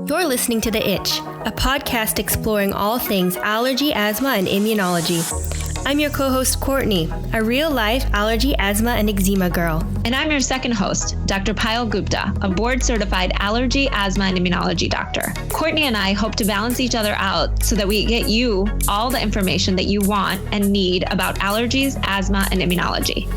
You're listening to The Itch, a podcast exploring all things allergy, asthma, and immunology. I'm your co-host, Courtney, a real-life allergy, asthma, and eczema girl. And I'm your second host, Dr. Payal Gupta, a board-certified allergy, asthma, and immunology doctor. Courtney and I hope to balance each other out so that we get you all the information that you want and need about allergies, asthma, and immunology.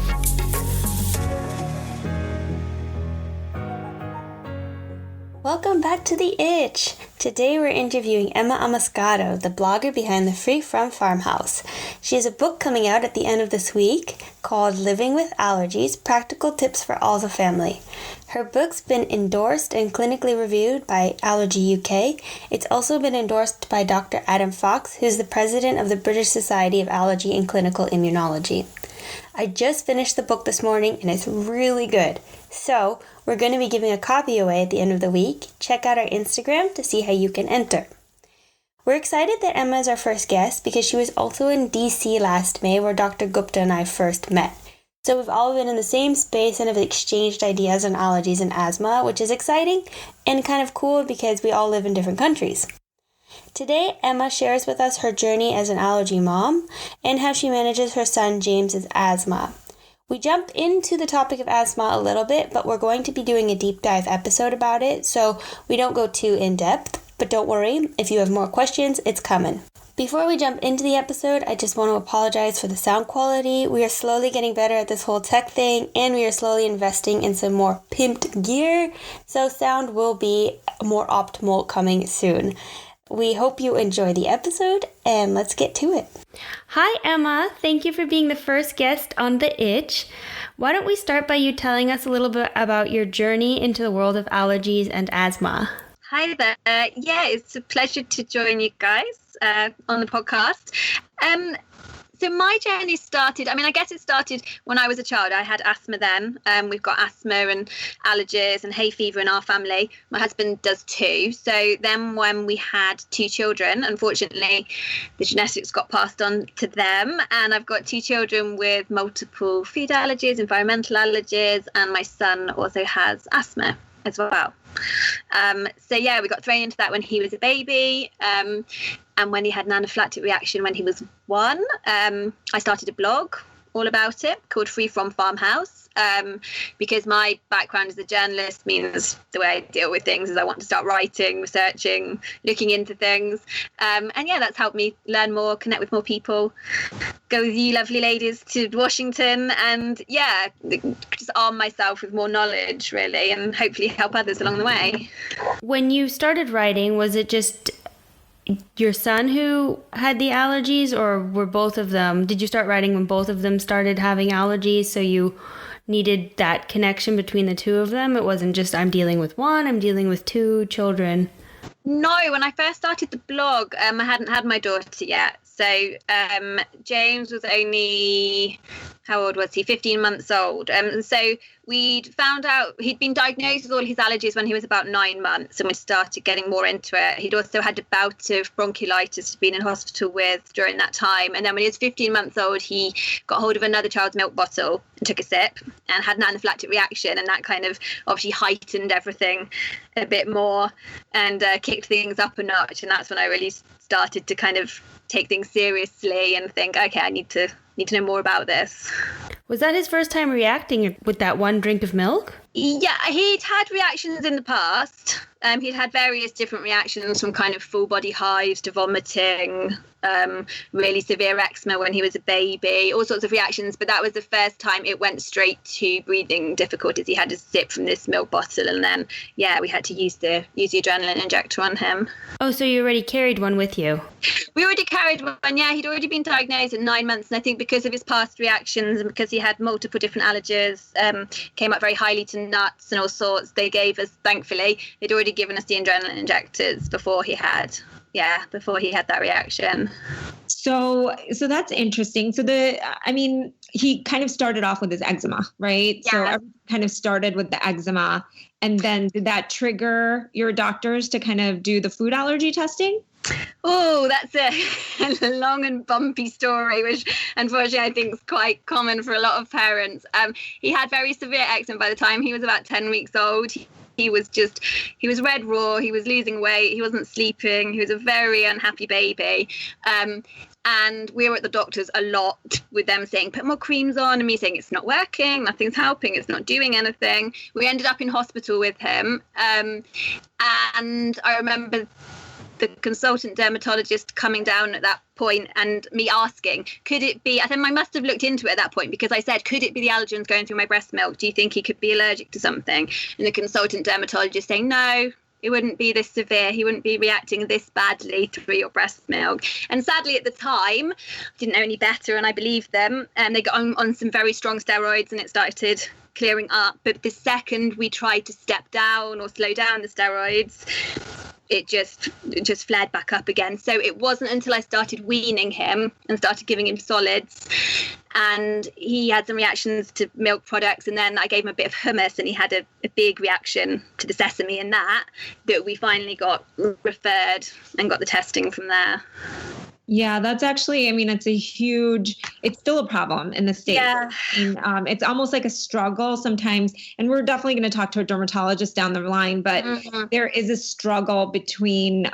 Welcome back to The Itch. Today we're interviewing Emma Amascato, the blogger behind the Free From Farmhouse. She has a book coming out at the end of this week called Living with Allergies, Practical Tips for All the Family. Her book's been endorsed and clinically reviewed by Allergy UK. It's also been endorsed by Dr. Adam Fox, who's the president of the British Society of Allergy and Clinical Immunology. I just finished the book this morning and it's really good. So, we're going to be giving a copy away at the end of the week. Check out our Instagram to see how you can enter. We're excited that Emma is our first guest because she was also in DC last May where Dr. Gupta and I first met. So we've all been in the same space and have exchanged ideas on allergies and asthma, which is exciting and kind of cool because we all live in different countries. Today, Emma shares with us her journey as an allergy mom and how she manages her son James's asthma. We jump into the topic of asthma a little bit, but we're going to be doing a deep dive episode about it, so we don't go too in depth. But don't worry, if you have more questions, it's coming. Before we jump into the episode, I just want to apologize for the sound quality. We are slowly getting better at this whole tech thing, and we are slowly investing in some more pimped gear, so sound will be more optimal coming soon. We hope you enjoy the episode, and let's get to it. Hi, Emma. Thank you for being the first guest on The Itch. Why don't we start by you telling us a little bit about your journey into the world of allergies and asthma? Hi there. It's a pleasure to join you guys on the podcast. So my journey started, I guess it started when I was a child. I had asthma then. We've got asthma and allergies and hay fever in our family. My husband does too. So then when we had two children, unfortunately, the genetics got passed on to them. And I've got two children with multiple food allergies, environmental allergies, and my son also has asthma as well. We got thrown into that when he was a baby, and when he had an anaphylactic reaction when he was 1. I started a blog all about it called Free From Farmhouse, because my background as a journalist means the way I deal with things is I want to start writing, researching, looking into things, that's helped me learn more, connect with more people, go with you lovely ladies to Washington, and just arm myself with more knowledge really, and hopefully help others along the way. When you started writing, was it just your son who had the allergies, or were both of them? Did you start writing when both of them started having allergies, so you needed that connection between the two of them? It wasn't just I'm dealing with one, I'm dealing with two children. No, when I first started the blog, I hadn't had my daughter yet. So James was only, how old was he? 15 months old. So we'd found out he'd been diagnosed with all his allergies when he was about 9 months, and we started getting more into it. He'd also had a bout of bronchiolitis, been in hospital with during that time. And then when he was 15 months old, he got hold of another child's milk bottle and took a sip and had an anaphylactic reaction. And that kind of obviously heightened everything a bit more and kicked things up a notch. And that's when I really started to kind of take things seriously and think, okay, I need to know more about this. Was that his first time reacting with that one drink of milk? Yeah, he'd had reactions in the past. He'd had various different reactions, from kind of full body hives to vomiting, really severe eczema when he was a baby, all sorts of reactions. But that was the first time it went straight to breathing difficulties. He had to sip from this milk bottle, and then, we had to use the adrenaline injector on him. Oh, so you already carried one with you? We already carried one, he'd already been diagnosed at 9 months. And I think because of his past reactions and because he had multiple different allergies, came up very highly to nuts and all sorts, they gave us, thankfully, they'd already given us the adrenaline injectors before he had that reaction. So that's interesting. So he kind of started off with his eczema, right? Yeah. So everything kind of started with the eczema. And then did that trigger your doctors to kind of do the food allergy testing? Oh, that's a long and bumpy story, which unfortunately I think is quite common for a lot of parents. He had very severe eczema by the time he was about 10 weeks old. he was red raw, he was losing weight, he wasn't sleeping, he was a very unhappy baby. And we were at the doctors a lot with them saying, put more creams on, and me saying, it's not working, nothing's helping, it's not doing anything. We ended up in hospital with him. And I remember the consultant dermatologist coming down at that point and me asking, could it be, I think I must have looked into it at that point, because I said, could it be the allergens going through my breast milk? Do you think he could be allergic to something? And the consultant dermatologist saying, no, it wouldn't be this severe. He wouldn't be reacting this badly through your breast milk. And sadly, at the time, I didn't know any better, and I believed them. And they got on some very strong steroids, and it started clearing up. But the second we tried to step down or slow down the steroids, it just flared back up again. So it wasn't until I started weaning him and started giving him solids, and he had some reactions to milk products, and then I gave him a bit of hummus, and he had a big reaction to the sesame in that we finally got referred and got the testing from there. Yeah, that's actually, I mean, it's still a problem in the States. Yeah. And, it's almost like a struggle sometimes. And we're definitely going to talk to a dermatologist down the line, but there is a struggle between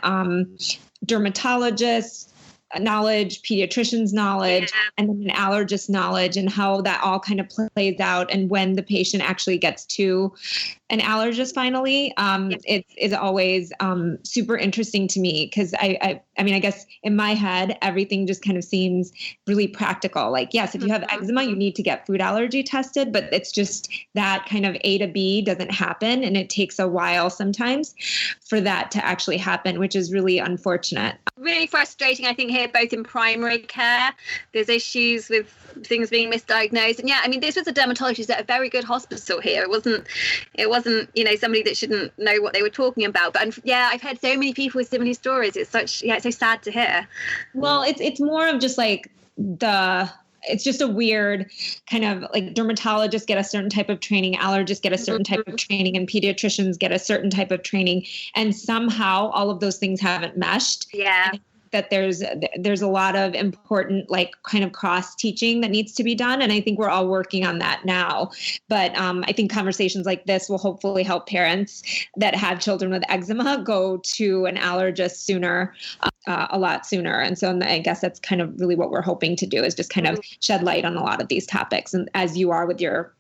dermatologists' knowledge, pediatricians' knowledge, and then an allergist knowledge, and how that all kind of plays out. And when the patient actually gets to an allergist finally, it is always super interesting to me, because I mean, I guess in my head, everything just kind of seems really practical. Like, yes, if you have eczema, you need to get food allergy tested, but it's just that kind of A to B doesn't happen. And it takes a while sometimes for that to actually happen, which is really unfortunate. Really frustrating, I think, here, both in primary care. There's issues with things being misdiagnosed. And yeah, I mean, this was a dermatologist at a very good hospital here. It wasn't, somebody that shouldn't know what they were talking about. But yeah, I've heard so many people with similar stories. It's so sad to hear. Well, it's more of just like it's just a weird kind of like, dermatologists get a certain type of training, allergists get a certain type of training, and pediatricians get a certain type of training. And somehow all of those things haven't meshed. Yeah. That there's a lot of important, like, kind of cross teaching that needs to be done. And I think we're all working on that now. But I think conversations like this will hopefully help parents that have children with eczema go to an allergist sooner, a lot sooner. And so I guess that's kind of really what we're hoping to do, is just kind of shed light on a lot of these topics, and as you are with your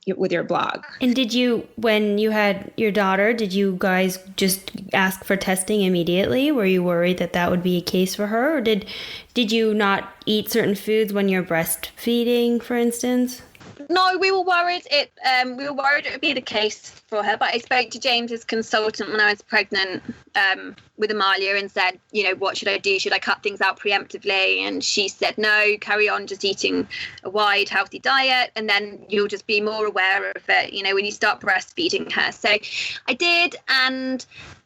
blog. And did you, when you had your daughter, did you guys just ask for testing immediately? Were you worried that would be a case for her? Or did you not eat certain foods when you're breastfeeding, for instance? No, we were worried it would be the case for her. But I spoke to James's consultant when I was pregnant with Amalia and said, what should I do? Should I cut things out preemptively? And she said, no, carry on just eating a wide, healthy diet, and then you'll just be more aware of it, when you start breastfeeding her. So I did, and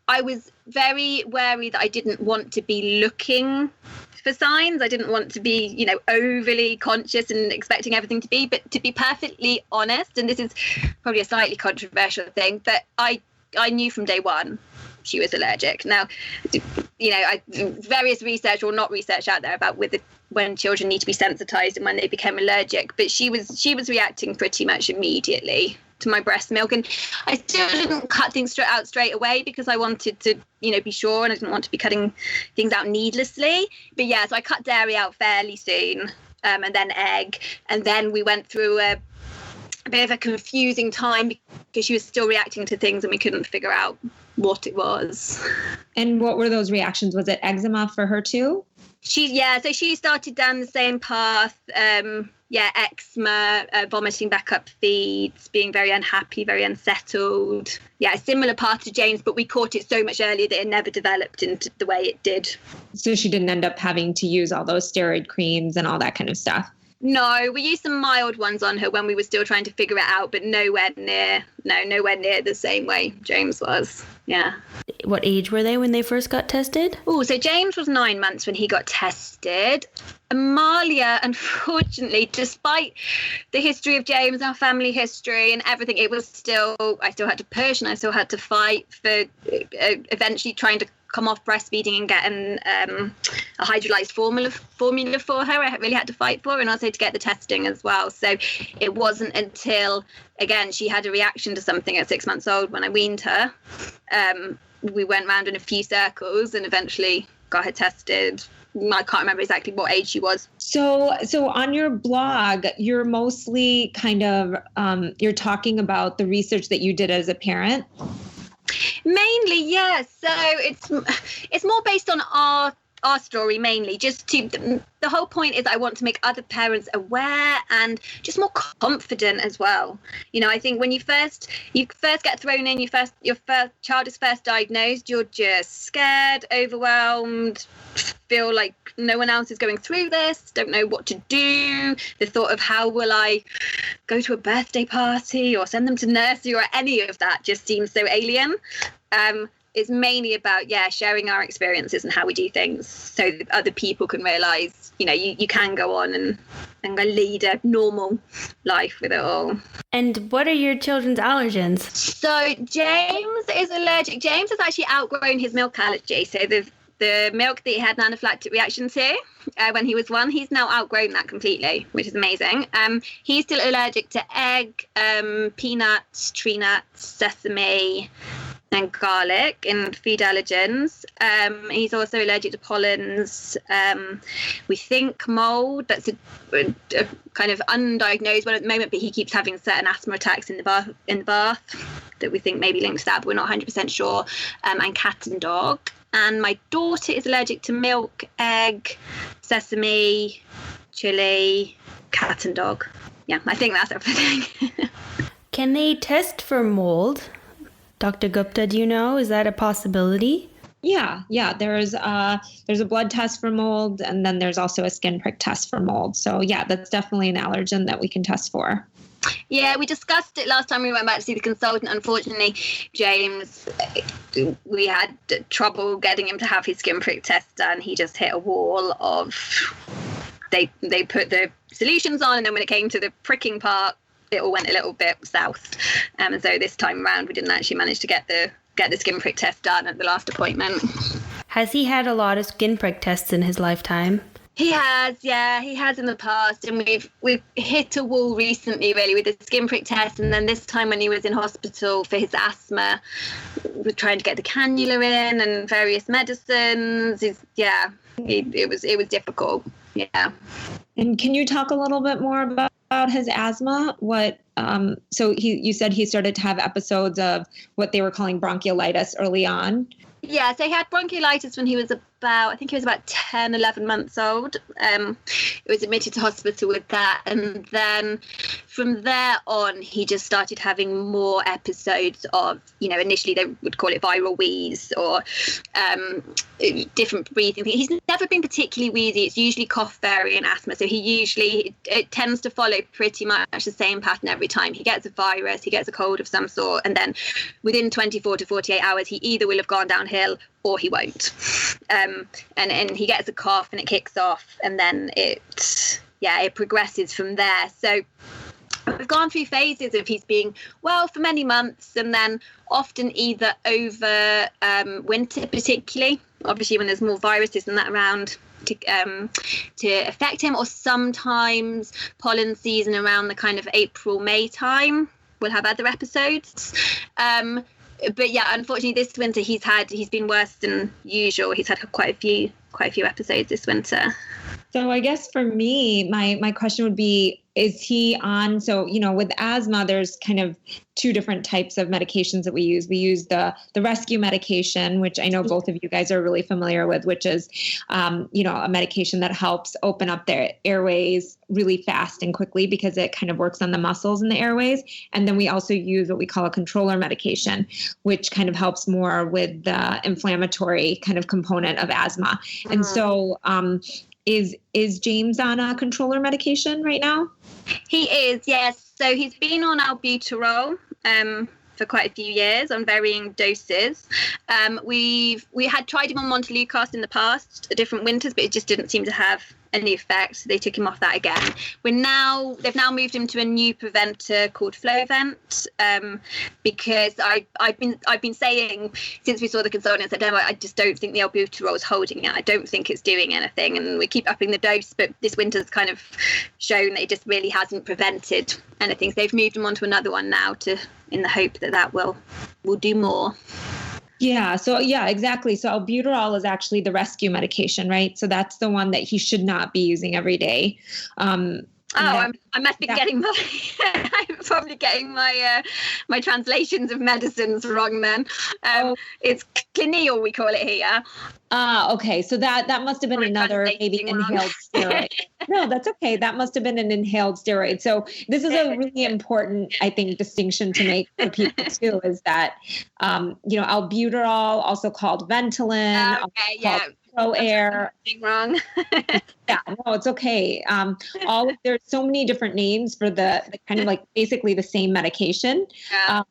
I was very wary that I didn't want to be looking for signs. I didn't want to be, overly conscious and expecting everything to be. But to be perfectly honest, and this is probably a slightly controversial thing, but I knew from day one she was allergic. Now, various research or not research out there about when children need to be sensitized and when they become allergic, but she was reacting pretty much immediately to my breast milk. And I still didn't cut things straight away, because I wanted to, be sure, and I didn't want to be cutting things out needlessly. But yeah, so I cut dairy out fairly soon, and then egg. And then we went through a bit of a confusing time, because she was still reacting to things and we couldn't figure out what it was. And what were those reactions? Was it eczema for her too? So she started down the same path. Eczema, vomiting back up feeds, being very unhappy, very unsettled. Yeah, a similar path to James, but we caught it so much earlier that it never developed into the way it did. So she didn't end up having to use all those steroid creams and all that kind of stuff? No, we used some mild ones on her when we were still trying to figure it out, but nowhere near the same way James was. Yeah. What age were they when they first got tested? Oh, so James was 9 months when he got tested. Amalia, unfortunately, despite the history of James, our family history and everything, I still had to push and I still had to fight for eventually trying to come off breastfeeding and get a hydrolyzed formula for her. I really had to fight for, and also to get the testing as well. So it wasn't until, again, she had a reaction to something at 6 months old when I weaned her. We went round in a few circles and eventually got her tested. I can't remember exactly what age she was. So on your blog, you're mostly kind of, you're talking about the research that you did as a parent. Mainly, yes. So it's more based on our story mainly. Just the whole point is I want to make other parents aware and just more confident as well. I think when you first get thrown in, your first child is first diagnosed, you're just scared, overwhelmed, feel like no one else is going through this, don't know what to do. The thought of how will I go to a birthday party or send them to nursery or any of that just seems so alien. It's mainly about, sharing our experiences and how we do things so that other people can realise, you can go on and lead a normal life with it all. And what are your children's allergens? So James is allergic. James has actually outgrown his milk allergy. So the milk that he had an anaphylactic reaction to when he was 1, he's now outgrown that completely, which is amazing. He's still allergic to egg, peanuts, tree nuts, sesame, and garlic and food allergens. He's also allergic to pollens. We think mold. That's a kind of undiagnosed one at the moment, but he keeps having certain asthma attacks in the bath that we think maybe linked to that, but we're not 100% sure. And cat and dog. And my daughter is allergic to milk, egg, sesame, chili, cat and dog. Yeah, I think that's everything. Can they test for mold? Dr. Gupta, do you know? Is that a possibility? Yeah. There's a blood test for mold, and then there's also a skin prick test for mold. So yeah, that's definitely an allergen that we can test for. Yeah, we discussed it last time we went back to see the consultant. Unfortunately, James, we had trouble getting him to have his skin prick test done. He just hit a wall of, they put the solutions on, and then when it came to the pricking part, it all went a little bit south. And so this time around, we didn't actually manage to get the skin prick test done at the last appointment. Has he had a lot of skin prick tests in his lifetime? He has, he has in the past, and we've hit a wall recently, really, with the skin prick test, and then this time when he was in hospital for his asthma, we're trying to get the cannula in and various medicines. It was difficult. Yeah. And can you talk a little bit more about his asthma? So you said he started to have episodes of what they were calling bronchiolitis early on. Yeah, so he had bronchiolitis when he was about 10, 11 months old. He was admitted to hospital with that. And then from there on, he just started having more episodes of, initially they would call it viral wheeze or different breathing things. He's never been particularly wheezy. It's usually cough variant asthma. So it tends to follow pretty much the same pattern every time. He gets a virus, he gets a cold of some sort, and then within 24 to 48 hours, he either will have gone downhill or he won't. And he gets a cough and it kicks off, and then it progresses from there. So we've gone through phases of he's being well for many months, and then often either over winter, particularly, obviously when there's more viruses and that around to affect him, or sometimes pollen season around the kind of April, May time, we'll have other episodes. But yeah, unfortunately this winter he's been worse than usual. He's had quite a few episodes this winter. So I guess for me, my question would be, is he on, with asthma, there's kind of two different types of medications that we use. We use the rescue medication, which I know both of you guys are really familiar with, which is, a medication that helps open up their airways really fast and quickly because it kind of works on the muscles in the airways. And then we also use what we call a controller medication, which kind of helps more with the inflammatory kind of component of asthma. And so, is James on a controller medication right now? He is, yes. So he's been on albuterol for quite a few years on varying doses. We had tried him on Montelukast in the past, different winters, but it just didn't seem to have any effect. So they took him off that again. They've now moved him to a new preventer called Flovent, because I've been saying since we saw the consultant in September, I just don't think the albuterol is holding it. I don't think it's doing anything, and we keep upping the dose, but this winter's kind of shown that it just really hasn't prevented anything. So they've moved him on to another one now, in the hope that will do more. Yeah. So yeah, exactly. So albuterol is actually the rescue medication, right? So that's the one that he should not be using every day. I must be getting I'm probably getting my translations of medicines wrong then. It's Clineal, we call it here. Okay. So that must have been another maybe inhaled steroid. No, that's okay. That must have been an inhaled steroid. So this is a really important, I think, distinction to make for people too, is that, albuterol, also called Ventolin, called ProAir. Wrong. Yeah, no, it's okay. There's so many different names for the kind of like basically the same medication. Yeah.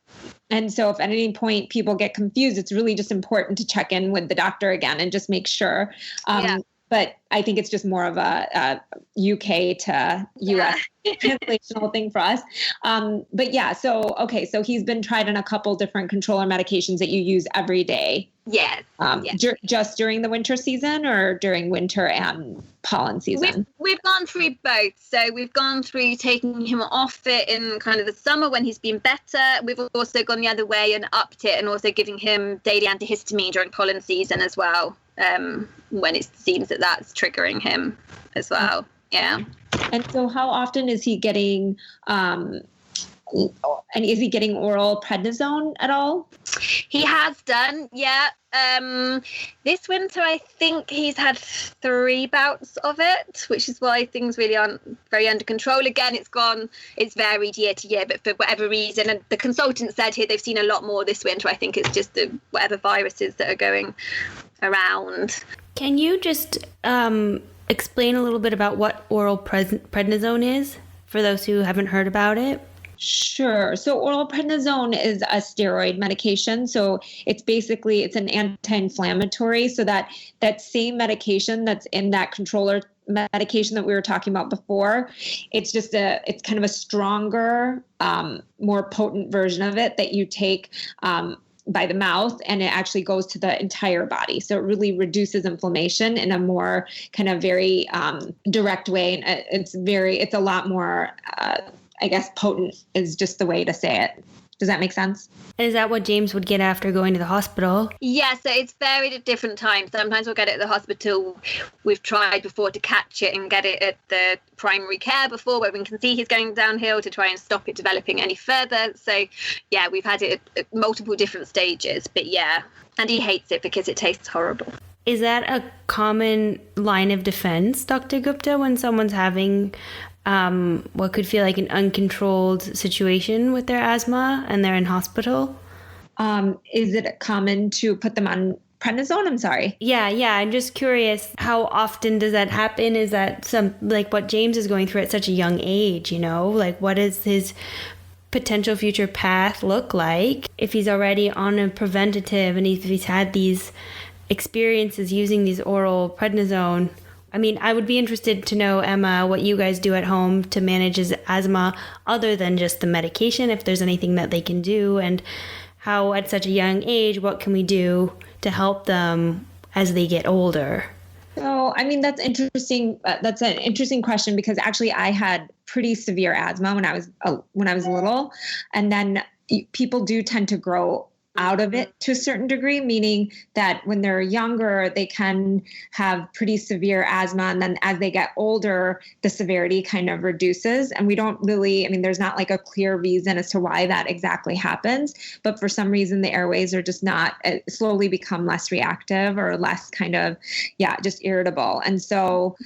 And so if at any point people get confused, it's really just important to check in with the doctor again and just make sure. But I think it's just more of a UK to US translational thing for us. But yeah, so he's been tried on a couple different controller medications that you use every day. Yes. Just during the winter season or during winter and pollen season? We've gone through both. So we've gone through taking him off it in kind of the summer when he's been better. We've also gone the other way and upped it, and also giving him daily antihistamine during pollen season as well, when it seems that that's triggering him as well. Yeah. And so how often is he getting oral prednisone at all? He has done, yeah. This winter, I think he's had 3 bouts of it, which is why things really aren't very under control. Again, it's varied year to year, but for whatever reason, and the consultant said here they've seen a lot more this winter. I think it's just whatever viruses that are going around. Can you just explain a little bit about what oral prednisone is for those who haven't heard about it? Sure. So oral prednisone is a steroid medication. So it's an anti-inflammatory. So that same medication that's in that controller medication that we were talking about before, it's kind of a stronger, more potent version of it that you take by the mouth, and it actually goes to the entire body. So it really reduces inflammation in a more kind of very direct way. And it's a lot more, I guess, potent is just the way to say it. Does that make sense? And is that what James would get after going to the hospital? Yeah, so it's varied at different times. Sometimes we'll get it at the hospital. We've tried before to catch it and get it at the primary care before, where we can see he's going downhill, to try and stop it developing any further. So yeah, we've had it at multiple different stages. But yeah, and he hates it because it tastes horrible. Is that a common line of defense, Dr. Gupta, when someone's having what could feel like an uncontrolled situation with their asthma and they're in hospital? Is it common to put them on prednisone? I'm sorry. Yeah. I'm just curious, how often does that happen? Is that like what James is going through at such a young age, like what does his potential future path look like if he's already on a preventative and if he's had these experiences using these oral prednisone? I mean, I would be interested to know, Emma, what you guys do at home to manage his asthma other than just the medication, if there's anything that they can do, and how at such a young age, what can we do to help them as they get older? So, I mean, that's interesting. That's an interesting question, because actually I had pretty severe asthma when I was little, and then people do tend to grow out of it to a certain degree, meaning that when they're younger, they can have pretty severe asthma. And then as they get older, the severity kind of reduces. And we don't really, there's not like a clear reason as to why that exactly happens. But for some reason, the airways are just slowly become less reactive or less kind of, just irritable. And so,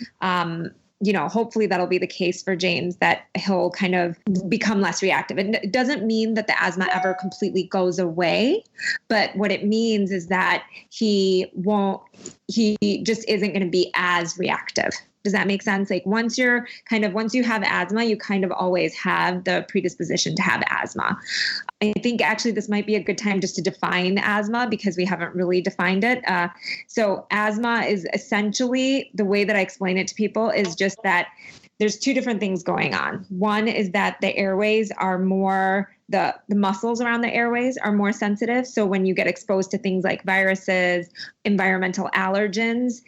hopefully that'll be the case for James, that he'll kind of become less reactive. And it doesn't mean that the asthma ever completely goes away, but what it means is that he just isn't going to be as reactive. Does that make sense? Like once you have asthma, you kind of always have the predisposition to have asthma. I think actually this might be a good time just to define asthma because we haven't really defined it. So asthma is essentially, the way that I explain it to people is just that there's two different things going on. One is that the airways are more, the muscles around the airways are more sensitive. So when you get exposed to things like viruses, environmental allergens,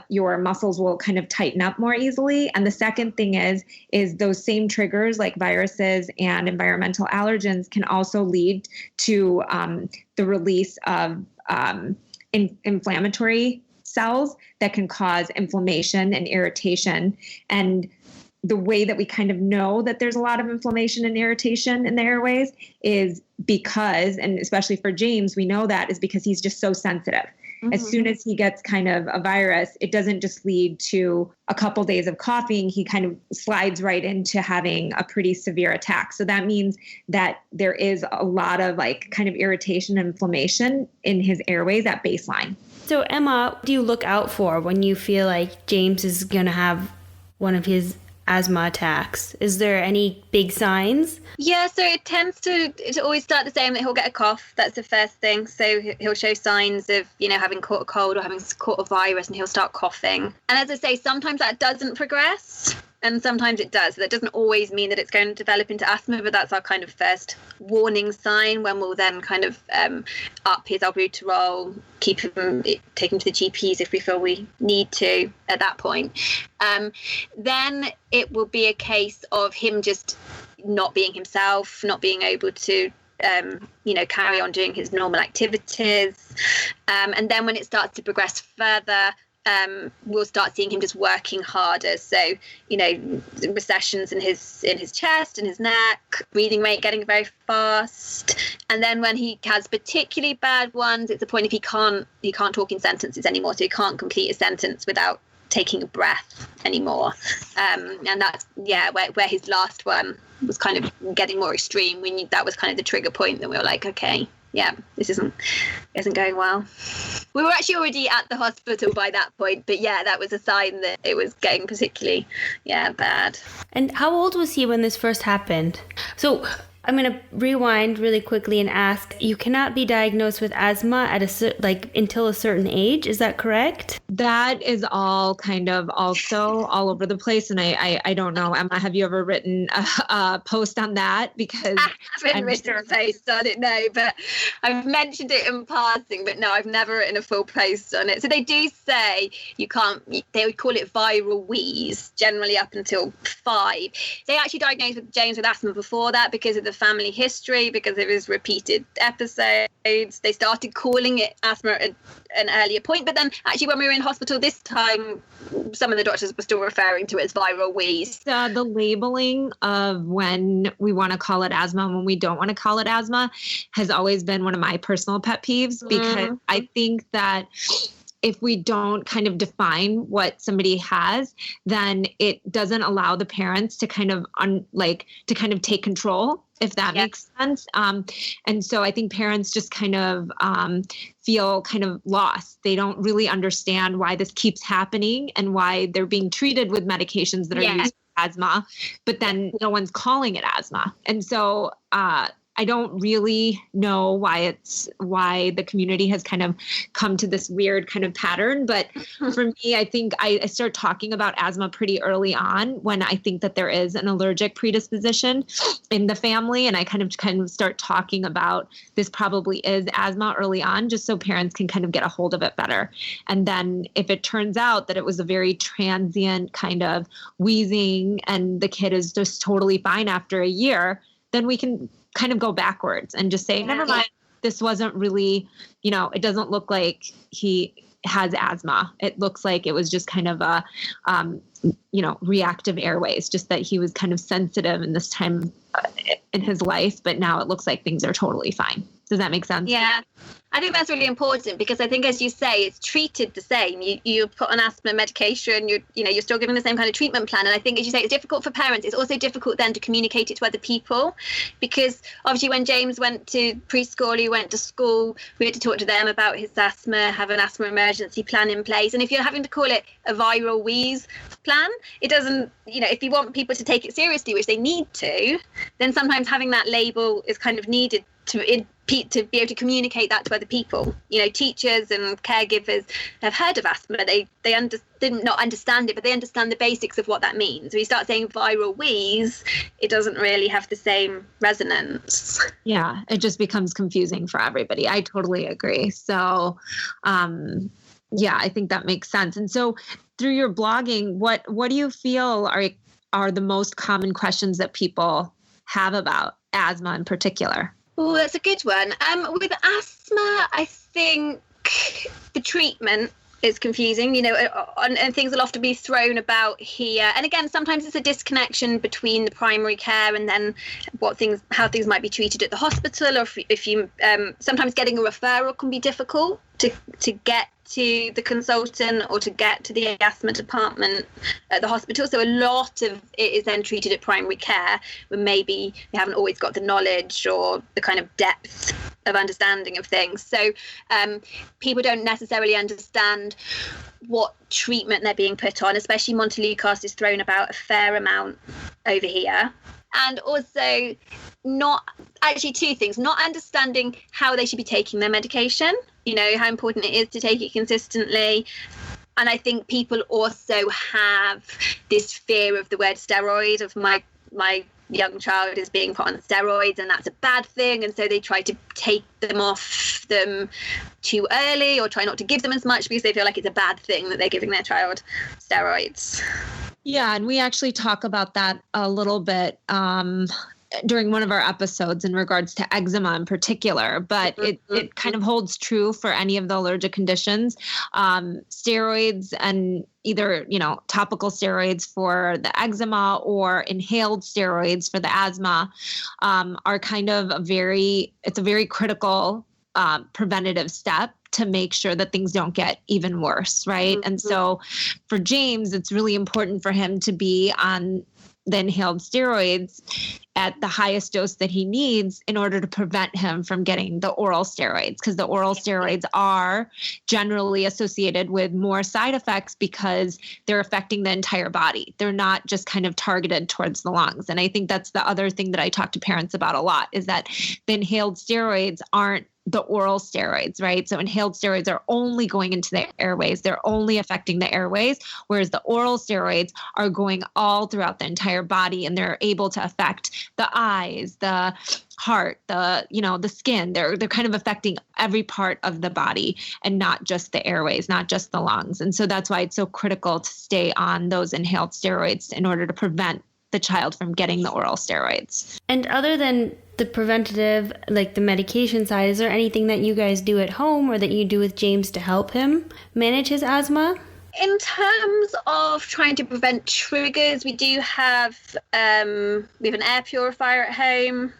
your muscles will kind of tighten up more easily. And the second thing is those same triggers like viruses and environmental allergens can also lead to the release of inflammatory cells that can cause inflammation and irritation. And the way that we kind of know that there's a lot of inflammation and irritation in the airways is because, and especially for James, we know that is because he's just so sensitive. Mm-hmm. As soon as he gets kind of a virus, it doesn't just lead to a couple days of coughing. He kind of slides right into having a pretty severe attack. So that means that there is a lot of like kind of irritation and inflammation in his airways at baseline. So Emma, what do you look out for when you feel like James is going to have one of his asthma attacks? Is there any big signs? Yeah, so it tends to always start the same, that he'll get a cough. That's the first thing. So he'll show signs of, having caught a cold or having caught a virus, and he'll start coughing. And as I say, sometimes that doesn't progress. And sometimes it does. That doesn't always mean that it's going to develop into asthma, but that's our kind of first warning sign, when we'll then kind of up his albuterol, take him to the GPs if we feel we need to at that point. Then it will be a case of him just not being himself, not being able to carry on doing his normal activities. And then when it starts to progress further, we'll start seeing him just working harder. So, recessions in his chest and his neck, breathing rate getting very fast. And then when he has particularly bad ones, it's a point if he can't talk in sentences anymore. So he can't complete a sentence without taking a breath anymore. And that's, where his last one was kind of getting more extreme. That was kind of the trigger point that we were like, okay, yeah, this isn't going well. We were actually already at the hospital by that point, but yeah, that was a sign that it was getting particularly, bad. And how old was he when this first happened? So I'm going to rewind really quickly and ask, you cannot be diagnosed with asthma at until a certain age. Is that correct? That is all kind of also all over the place. And I don't know, Emma, have you ever written a post on that? Because I haven't written a post on it, no, but I've mentioned it in passing, but no, I've never written a full post on it. So they do say they would call it viral wheeze, generally up until 5. They actually diagnosed James with asthma before that because of the family history, because of his repeated episodes. They started calling it asthma at an earlier point, but then actually when we were in hospital this time, some of the doctors were still referring to it as viral wheeze. The labeling of when we want to call it asthma and when we don't want to call it asthma has always been one of my personal pet peeves, because I think that if we don't kind of define what somebody has, then it doesn't allow the parents to kind of take control, if that makes sense. And so I think parents just kind of feel kind of lost. They don't really understand why this keeps happening and why they're being treated with medications that are used for asthma, but then no one's calling it asthma. And so I don't really know why the community has kind of come to this weird kind of pattern. But for me, I think I start talking about asthma pretty early on, when I think that there is an allergic predisposition in the family. And I kind of start talking about this probably is asthma early on, just so parents can kind of get a hold of it better. And then if it turns out that it was a very transient kind of wheezing and the kid is just totally fine after a year, then we can kind of go backwards and just say, never mind, this wasn't really, it doesn't look like he has asthma. It looks like it was just kind of a, reactive airways, just that he was kind of sensitive in this time in his life, but now it looks like things are totally fine. Does that make sense? Yeah. I think that's really important because I think, as you say, it's treated the same. You put on asthma medication, you're still given the same kind of treatment plan. And I think, as you say, it's difficult for parents. It's also difficult then to communicate it to other people, because obviously when James went to preschool, he went to school, we had to talk to them about his asthma, have an asthma emergency plan in place. And if you're having to call it a viral wheeze plan, it doesn't, if you want people to take it seriously, which they need to, then sometimes having that label is kind of needed to be able to communicate that to other people. Teachers and caregivers have heard of asthma. They didn't not understand it, but they understand the basics of what that means. When you start saying viral wheeze, it doesn't really have the same resonance. Yeah, it just becomes confusing for everybody. I totally agree. So, yeah, I think that makes sense. And so through your blogging, what do you feel are the most common questions that people have about asthma in particular? Oh, that's a good one. With asthma, I think the treatment is confusing, and things will often be thrown about here. And again, sometimes it's a disconnection between the primary care and then how things might be treated at the hospital, or if you sometimes getting a referral can be difficult to get to the consultant or to get to the asthma department at the hospital. So a lot of it is then treated at primary care, when maybe they haven't always got the knowledge or the kind of depth of understanding of things. So people don't necessarily understand what treatment they're being put on, especially Montelukast is thrown about a fair amount over here. And also two things, not understanding how they should be taking their medication, how important it is to take it consistently. And I think people also have this fear of the word steroid, of my young child is being put on steroids and that's a bad thing. And so they try to take them off them too early, or try not to give them as much because they feel like it's a bad thing that they're giving their child steroids. Yeah, and we actually talk about that a little bit during one of our episodes in regards to eczema in particular, but it kind of holds true for any of the allergic conditions. Steroids, and either, topical steroids for the eczema or inhaled steroids for the asthma, are kind of it's a very critical preventative step to make sure that things don't get even worse, right? Mm-hmm. And so for James, it's really important for him to be on the inhaled steroids at the highest dose that he needs in order to prevent him from getting the oral steroids, because the oral steroids are generally associated with more side effects because they're affecting the entire body. They're not just kind of targeted towards the lungs. And I think that's the other thing that I talk to parents about a lot, is that the inhaled steroids aren't the oral steroids, right? So inhaled steroids are only going into the airways. They're only affecting the airways, whereas the oral steroids are going all throughout the entire body, and they're able to affect the eyes, the heart, the skin. They're kind of affecting every part of the body, and not just the airways, not just the lungs. And so that's why it's so critical to stay on those inhaled steroids in order to prevent the child from getting the oral steroids. And other than the preventative, like the medication side, is there anything that you guys do at home or that you do with James to help him manage his asthma? In terms of trying to prevent triggers, we do have we have an air purifier at home.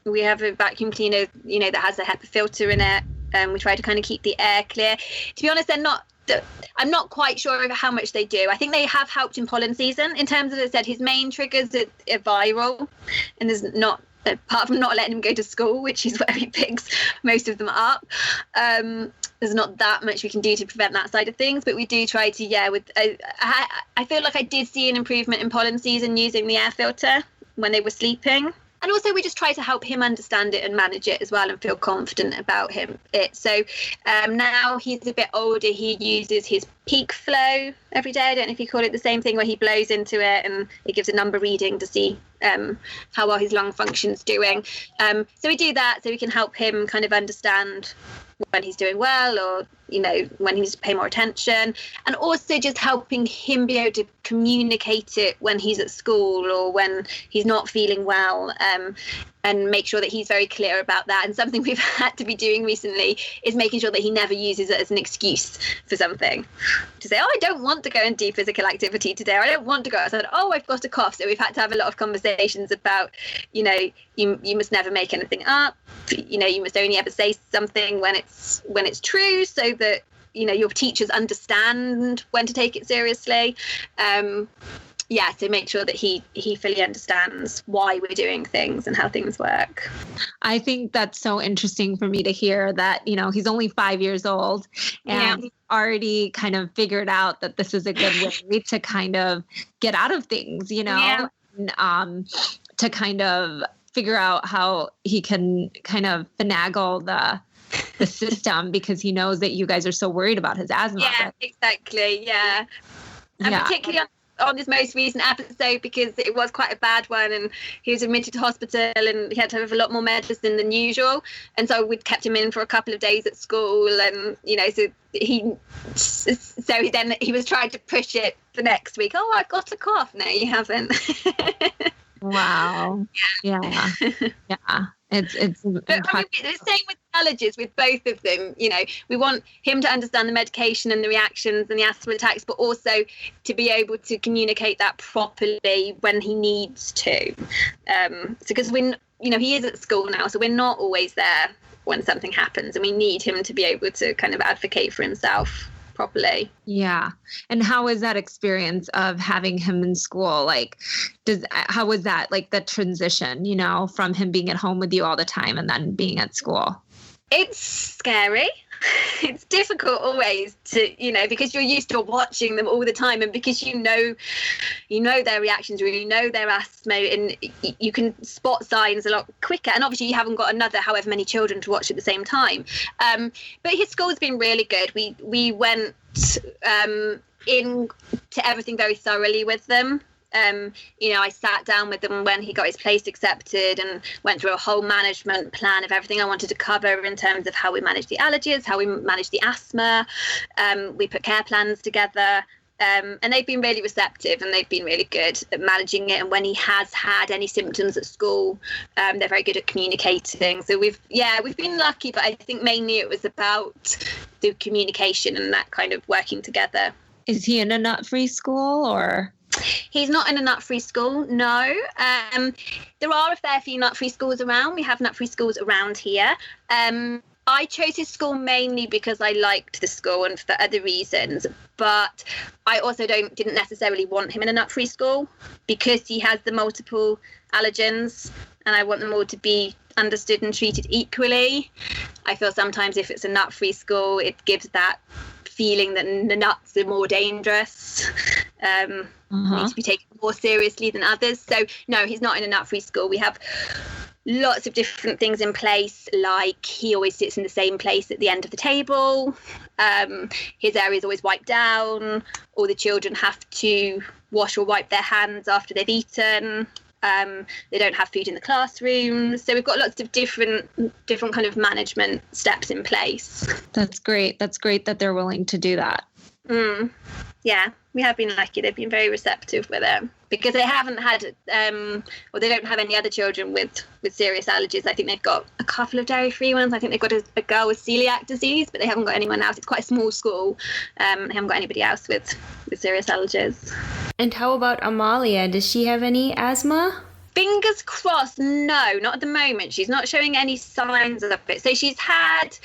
We have a vacuum cleaner, that has a HEPA filter in it. We try to kind of keep the air clear. To be honest, I'm not quite sure of how much they do. I think they have helped in pollen season. In terms of, as I said, his main triggers are viral, and there's not, apart from not letting him go to school, which is where he picks most of them up, there's not that much we can do to prevent that side of things. But we do try to, I feel like I did see an improvement in pollen season using the air filter when they were sleeping. And also we just try to help him understand it and manage it as well, and feel confident about it. So now he's a bit older, he uses his peak flow every day. I don't know if you call it the same thing, where he blows into it and it gives a number reading to see how well his lung function's doing. So we do that so we can help him kind of understand when he's doing well, or when he needs to pay more attention, and also just helping him be able to communicate it when he's at school or when he's not feeling well. and make sure that he's very clear about that. And something we've had to be doing recently is making sure that he never uses it as an excuse for something. To say, oh, I don't want to go and do physical activity today. Or I don't want to go outside. Oh, I've got a cough. So we've had to have a lot of conversations about, you must never make anything up. You must only ever say something when it's true, so that, your teachers understand when to take it seriously. So make sure that he fully understands why we're doing things and how things work. I think that's so interesting for me to hear that, he's only 5 years old and he's already kind of figured out that this is a good way to kind of get out of things, and, to kind of figure out how he can kind of finagle the system, because he knows that you guys are so worried about his asthma. Yeah, exactly. Yeah. And particularly on this most recent episode, because it was quite a bad one and he was admitted to hospital and he had to have a lot more medicine than usual, and so we'd kept him in for a couple of days at school, and then he was trying to push it for next week. Oh, I've got a cough. No, you haven't. Wow. Yeah. It's but the same with allergies, with both of them. We want him to understand the medication and the reactions and the asthma attacks, but also to be able to communicate that properly when he needs to. Because he is at school now, so we're not always there when something happens, and we need him to be able to kind of advocate for himself properly. Yeah. And how is that experience of having him in school? Like, how was that, like, the transition, from him being at home with you all the time and then being at school? It's scary. It's difficult always to, because you're used to watching them all the time, and because you know their reactions, really know their asthma, and you can spot signs a lot quicker. And obviously you haven't got another however many children to watch at the same time. But his school's been really good. We went into everything very thoroughly with them. I sat down with them when he got his place accepted and went through a whole management plan of everything I wanted to cover in terms of how we manage the allergies, how we manage the asthma. We put care plans together. And they've been really receptive, and they've been really good at managing it. And when he has had any symptoms at school, they're very good at communicating. So we've been lucky, but I think mainly it was about the communication and that kind of working together. Is he in a nut-free school or? He's not in a nut-free school, no. There are a fair few nut-free schools around. We have nut-free schools around here. I chose his school mainly because I liked the school and for other reasons, but I also didn't necessarily want him in a nut-free school because he has the multiple allergens, and I want them all to be understood and treated equally. I feel sometimes if it's a nut-free school, it gives that feeling that the nuts are more dangerous, need to be taken more seriously than others. So no, he's not in a nut-free school. We have lots of different things in place, like he always sits in the same place at the end of the table. His area is always wiped down. All the children have to wash or wipe their hands after they've eaten. They don't have food in the classroom. So we've got lots of different kind of management steps in place. That's great. That's great that they're willing to do that. Yeah, we have been lucky. They've been very receptive with it because they haven't had, or they don't have any other children with serious allergies. I think they've got a couple of dairy-free ones. I think they've got a girl with celiac disease, but they haven't got anyone else. It's quite a small school. They haven't got anybody else with serious allergies. And how about Amalia? Does she have any asthma? Fingers crossed, no, not at the moment. She's not showing any signs of it. So she's had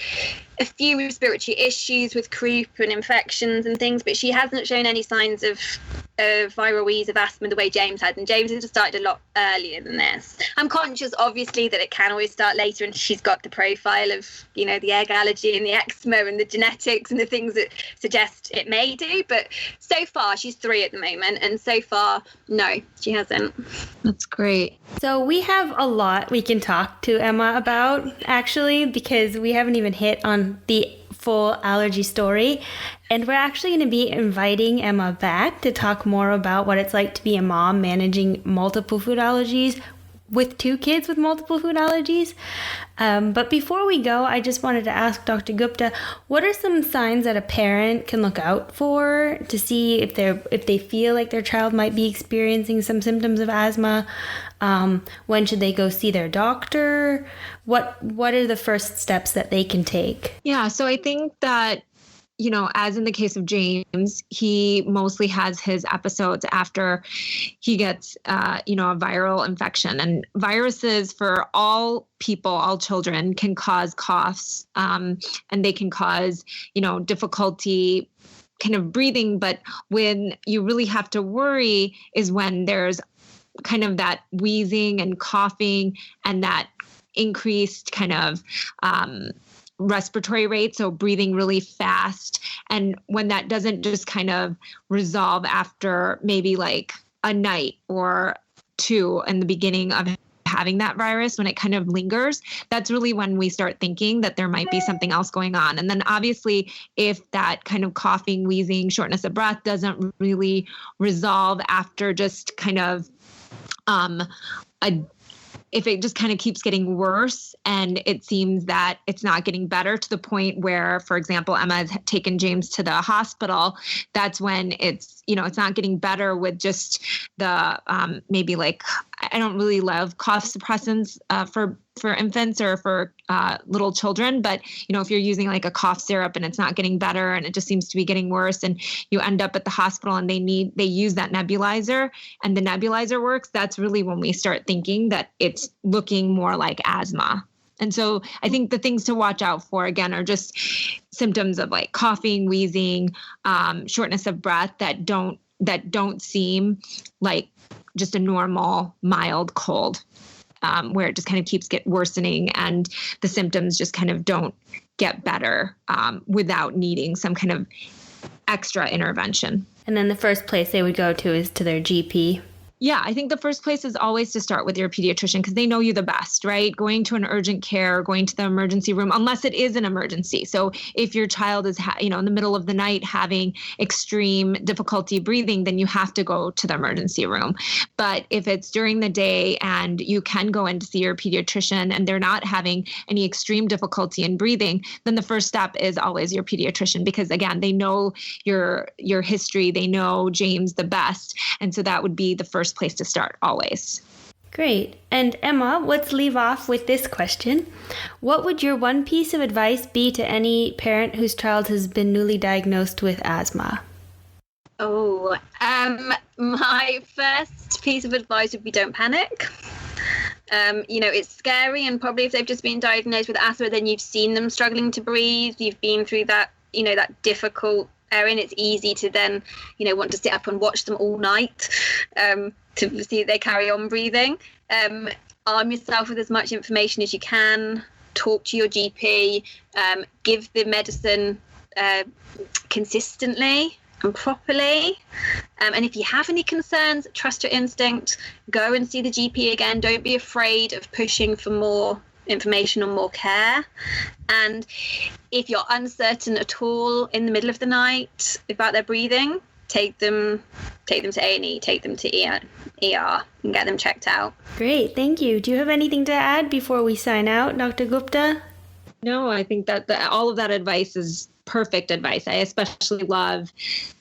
a few respiratory issues with croup and infections and things, but she hasn't shown any signs of viral wheeze of asthma the way James had. And James has started a lot earlier than this. I'm conscious, obviously, that it can always start later, and she's got the profile of, the egg allergy and the eczema and the genetics and the things that suggest it may do. But so far, she's 3 at the moment, and so far, no, she hasn't. That's great. So we have a lot we can talk to Emma about, actually, because we haven't even hit on the full allergy story. And we're actually going to be inviting Emma back to talk more about what it's like to be a mom managing multiple food allergies with 2 kids with multiple food allergies. But before we go, I just wanted to ask Dr. Gupta, what are some signs that a parent can look out for to see if they feel like their child might be experiencing some symptoms of asthma? When should they go see their doctor? What are the first steps that they can take? Yeah, so I think that, as in the case of James, he mostly has his episodes after he gets, a viral infection. And viruses for all people, all children, can cause coughs, and they can cause, difficulty kind of breathing. But when you really have to worry is when there's kind of that wheezing and coughing and that increased kind of respiratory rate, so breathing really fast. And when that doesn't just kind of resolve after maybe like a night or 2 in the beginning of having that virus, when it kind of lingers, that's really when we start thinking that there might be something else going on. And then obviously, if that kind of coughing, wheezing, shortness of breath doesn't really resolve after just kind of if it just kind of keeps getting worse and it seems that it's not getting better to the point where, for example, Emma has taken James to the hospital, that's when it's not getting better with just the maybe like, I don't really love cough suppressants for infants or for little children. But, if you're using like a cough syrup and it's not getting better and it just seems to be getting worse and you end up at the hospital and they use that nebulizer and the nebulizer works, that's really when we start thinking that it's looking more like asthma. And so I think the things to watch out for, again, are just symptoms of like coughing, wheezing, shortness of breath that don't seem like just a normal mild cold, where it just kind of keeps worsening and the symptoms just kind of don't get better without needing some kind of extra intervention. And then the first place they would go to is to their GP. Yeah, I think the first place is always to start with your pediatrician because they know you the best, right? Going to an urgent care, going to the emergency room, unless it is an emergency. So if your child is, in the middle of the night having extreme difficulty breathing, then you have to go to the emergency room. But if it's during the day and you can go in to see your pediatrician and they're not having any extreme difficulty in breathing, then the first step is always your pediatrician because, again, they know your history. They know James the best. And so that would be the first place to start always. Great. And Emma, let's leave off with this question. What would your one piece of advice be to any parent whose child has been newly diagnosed with asthma? My first piece of advice would be don't panic. It's scary, and probably if they've just been diagnosed with asthma, then you've seen them struggling to breathe. You've been through that, that difficult area, and it's easy to then, want to sit up and watch them all night to see if they carry on breathing. Arm yourself with as much information as you can. Talk to your GP. Give the medicine consistently and properly. And if you have any concerns, trust your instinct. Go and see the GP again. Don't be afraid of pushing for more information or more care. And if you're uncertain at all in the middle of the night about their breathing, take them to A&E, take them to ER and get them checked out. Great, thank you. Do you have anything to add before we sign out, Dr. Gupta? No, I think that all of that advice is perfect advice. I especially love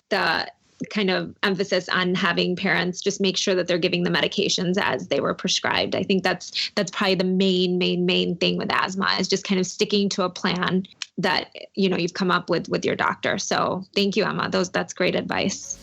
the kind of emphasis on having parents just make sure that they're giving the medications as they were prescribed. I think that's probably the main thing with asthma is just kind of sticking to a plan that, you've come up with your doctor. So thank you, Emma. That's great advice.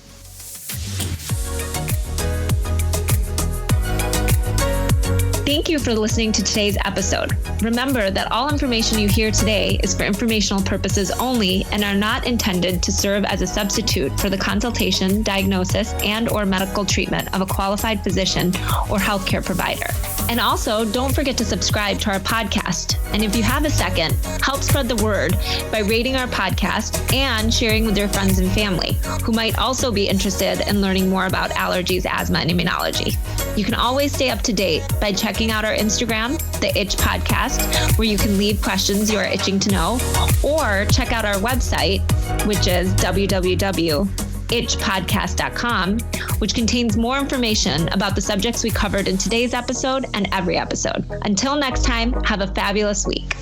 Thank you for listening to today's episode. Remember that all information you hear today is for informational purposes only and are not intended to serve as a substitute for the consultation, diagnosis, and/or medical treatment of a qualified physician or healthcare provider. And also, don't forget to subscribe to our podcast. And if you have a second, help spread the word by rating our podcast and sharing with your friends and family who might also be interested in learning more about allergies, asthma, and immunology. You can always stay up to date by checking out our Instagram, The Itch Podcast, where you can leave questions you are itching to know, or check out our website, which is www.theitch.com. itchpodcast.com, which contains more information about the subjects we covered in today's episode and every episode. Until next time, have a fabulous week.